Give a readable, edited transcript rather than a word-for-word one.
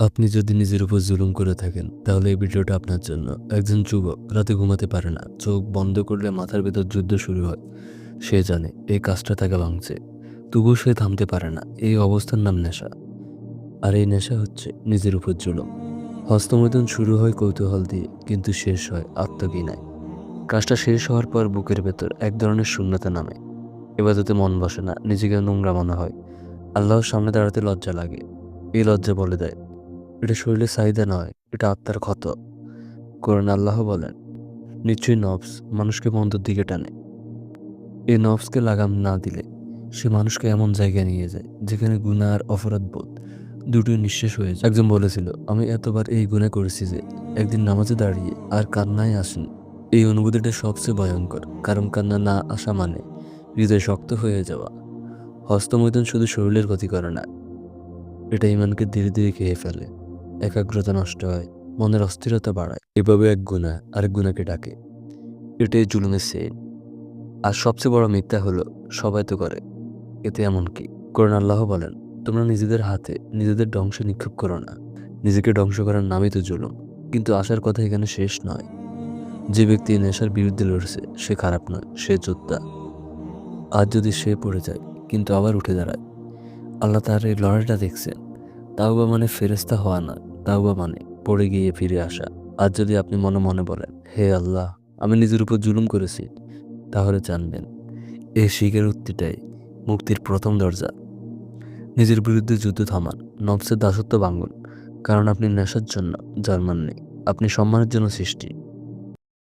আপনি যদি নিজের উপর জুলুম করে থাকেন তাহলে এই ভিডিওটা আপনার জন্য। একজন যুবক রাতে ঘুমাতে পারে না, চোখ বন্ধ করলে মাথার ভেতর যুদ্ধ শুরু হয়। সে জানে এই কাজটা তাকে ভাঙছে, তবুও সে থামতে পারে না। এই অবস্থার নাম নেশা, আর এই নেশা হচ্ছে নিজের উপর জুলুম। হস্তমৈথুন শুরু হয় কৌতূহল দিয়ে, কিন্তু শেষ হয় আত্মঘৃণায়। কাজটা শেষ হওয়ার পর বুকের ভেতর এক ধরনের শূন্যতা নামে। এবাদতে মন বসে না, নিজেকে নোংরা মনে হয়। আল্লাহর সামনে দাঁড়াতে লজ্জা লাগে। এই লজ্জা বলে দেয় এটা শরীরের চাহিদা নয়, এটা আত্মার ক্ষত। কোরআন আল্লাহ বলেন, নিশ্চয়ই নফস মানুষকে মন্দের দিকে টানে। এই নফসকে লাগাম না দিলে সে মানুষকে এমন জায়গায় নিয়ে যায় যেখানে গুনাহ আর অপরাধ বোধ দুটোই নিঃশেষ হয়ে যায়। একজন বলেছিল, আমি এতবার এই গুনাহ করেছি যে একদিন নামাজে দাঁড়িয়ে আর কান্নায় আসেনি। এই অনুভূতিটা সবচেয়ে ভয়ঙ্কর, কারণ কান্না না আসা মানে হৃদয় শক্ত হয়ে যাওয়া। হস্তমৈথুন শুধু শরীরের ক্ষতি করে না, এটা ইমানকে ধীরে ধীরে খেয়ে ফেলে। একাগ্রতা নষ্ট হয়, মনের অস্থিরতা বাড়ায়। এভাবে এক গুনাহ আরেক গুনাহকে ডাকে। এটাই জুলুমের চেইন। আর সবচেয়ে বড় মিথ্যা হলো সবাই তো করে, এতে এমন কি? কোরআন আল্লাহ বলেন, তোমরা নিজেদের হাতে নিজেদের ধ্বংসে নিক্ষেপ করো না। নিজেকে ধ্বংস করার নামই তো জুলুম। কিন্তু আসার কথা এখানে শেষ নয়। যে ব্যক্তি এই নেশার বিরুদ্ধে লড়ছে সে খারাপ নয়, সে যোদ্ধা। আজ যদি সে পড়ে যায় কিন্তু আবার উঠে দাঁড়ায়, আল্লাহ তার এই লড়াইটা দেখছেন। তাওবা মানে ফেরেশতা হওয়া না, তাওবা মানে পড়ে গিয়ে ফিরে আসা। আজ যদি আপনি মনে মনে বলেন, হে আল্লাহ, আমি নিজের উপর জুলুম করেছি, তাহলে জানবেন এই স্বীকারোক্তিটাই মুক্তির প্রথম দরজা। নিজের বিরুদ্ধে যুদ্ধ থামান, নফসের দাসত্ব ভাঙুন। কারণ আপনি নেশার জন্য জন্মাননি, আপনি সম্মানের জন্য সৃষ্টি।